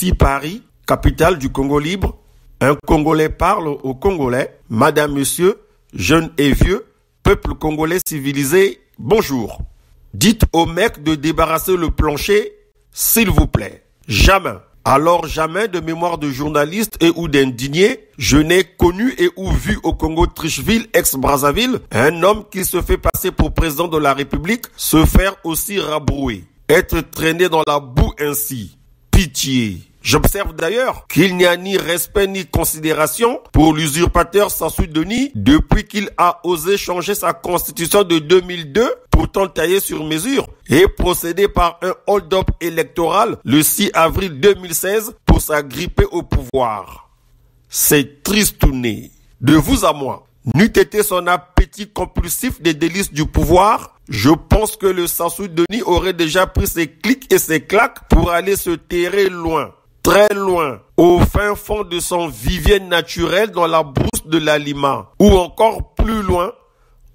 Ici Paris, capitale du Congo libre, un Congolais parle aux Congolais. Madame, Monsieur, jeunes et vieux, peuple congolais civilisé, bonjour. Dites au mec de débarrasser le plancher, s'il vous plaît. Jamais. Alors jamais de mémoire de journaliste et ou d'indigné, je n'ai connu et ou vu au Congo Tricheville, ex-Brazzaville, un homme qui se fait passer pour président de la République, se faire aussi rabrouer, être traîné dans la boue ainsi. Pitié. J'observe d'ailleurs qu'il n'y a ni respect ni considération pour l'usurpateur Sassou Denis depuis qu'il a osé changer sa constitution de 2002, pourtant taillée sur mesure, et procéder par un hold-up électoral le 6 avril 2016 pour s'agripper au pouvoir. C'est tristouné. De vous à moi, n'eût été son appétit compulsif des délices du pouvoir, je pense que le Sassou Denis aurait déjà pris ses clics et ses claques pour aller se terrer loin. Très loin, au fin fond de son vivier naturel dans la brousse de la Lima, ou encore plus loin,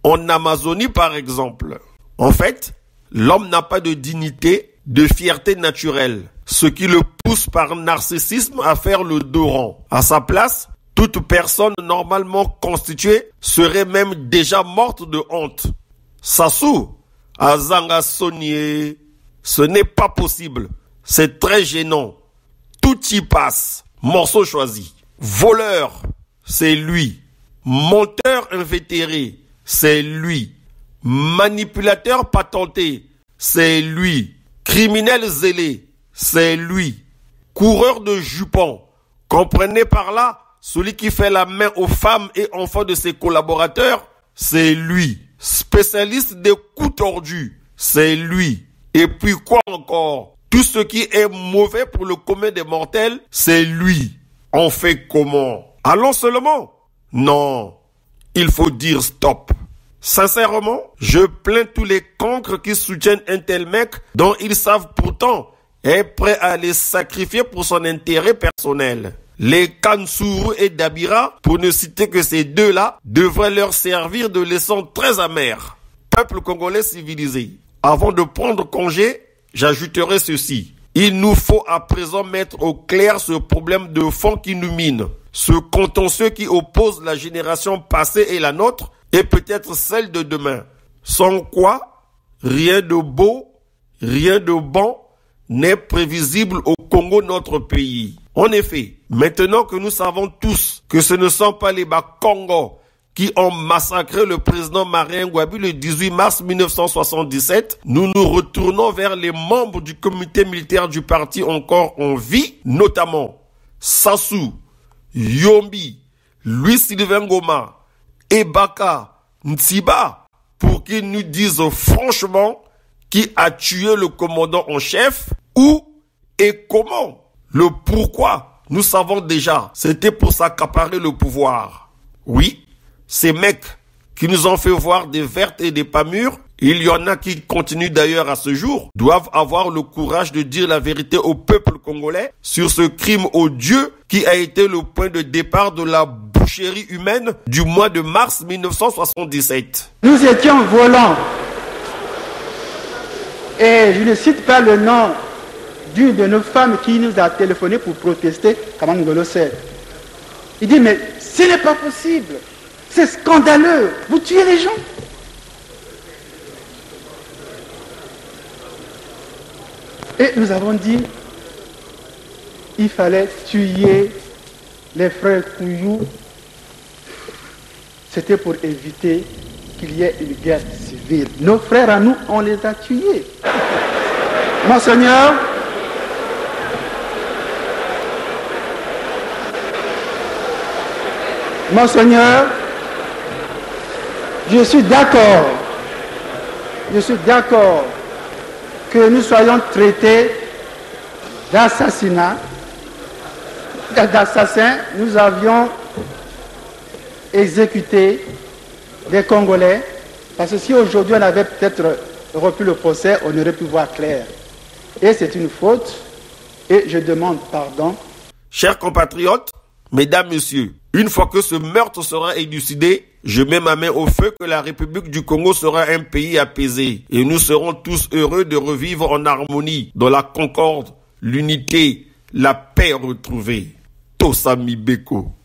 en Amazonie par exemple. En fait, l'homme n'a pas de dignité, de fierté naturelle, ce qui le pousse par narcissisme à faire le dos rond. À sa place, toute personne normalement constituée serait même déjà morte de honte. Sassou, Azanga Sonier, ce n'est pas possible, c'est très gênant. Tout y passe. Morceau choisi. Voleur, c'est lui. Menteur invétéré, c'est lui. Manipulateur patenté, c'est lui. Criminel zélé, c'est lui. Coureur de jupons, comprenez par là, celui qui fait la main aux femmes et enfants de ses collaborateurs, c'est lui. Spécialiste des coups tordus, c'est lui. Et puis quoi encore? Tout ce qui est mauvais pour le commun des mortels, c'est lui. On fait comment? Allons seulement? Non, il faut dire stop. Sincèrement, je plains tous les cancres qui soutiennent un tel mec dont ils savent pourtant être prêts à les sacrifier pour son intérêt personnel. Les Kansourou et Dabira, pour ne citer que ces deux-là, devraient leur servir de leçon très amère. Peuple congolais civilisé, avant de prendre congé, j'ajouterai ceci. Il nous faut à présent mettre au clair ce problème de fond qui nous mine, ce contentieux qui oppose la génération passée et la nôtre, et peut-être celle de demain. Sans quoi, rien de beau, rien de bon n'est prévisible au Congo, notre pays. En effet, maintenant que nous savons tous que ce ne sont pas les Bakongo qui ont massacré le président Marien Ngouabi le 18 mars 1977, nous nous retournons vers les membres du comité militaire du parti encore en vie, notamment Sassou, Yombi, Louis-Sylvain Ngoma, Ebaka, Ntsiba, pour qu'ils nous disent franchement qui a tué le commandant en chef, où et comment. Le pourquoi, nous savons déjà, c'était pour s'accaparer le pouvoir. Oui, ces mecs qui nous ont fait voir des vertes et des pas mûres, il y en a qui continuent d'ailleurs à ce jour, doivent avoir le courage de dire la vérité au peuple congolais sur ce crime odieux qui a été le point de départ de la boucherie humaine du mois de mars 1977. Nous étions volants. Et je ne cite pas le nom d'une de nos femmes qui nous a téléphoné pour protester, Kamangolo Sel. Il dit, mais ce n'est pas possible. C'est scandaleux. Vous tuez les gens. Et nous avons dit, il fallait tuer les frères Kouyou. C'était pour éviter qu'il y ait une guerre civile. Nos frères à nous, on les a tués. Monseigneur, je suis d'accord que nous soyons traités d'assassinats, d'assassins. Nous avions exécuté des Congolais, parce que si aujourd'hui on avait peut-être repris le procès, on aurait pu voir clair. Et c'est une faute, et je demande pardon. Chers compatriotes, mesdames, messieurs, une fois que ce meurtre sera élucidé, je mets ma main au feu que la République du Congo sera un pays apaisé et nous serons tous heureux de revivre en harmonie, dans la concorde, l'unité, la paix retrouvée. Tosami Beko.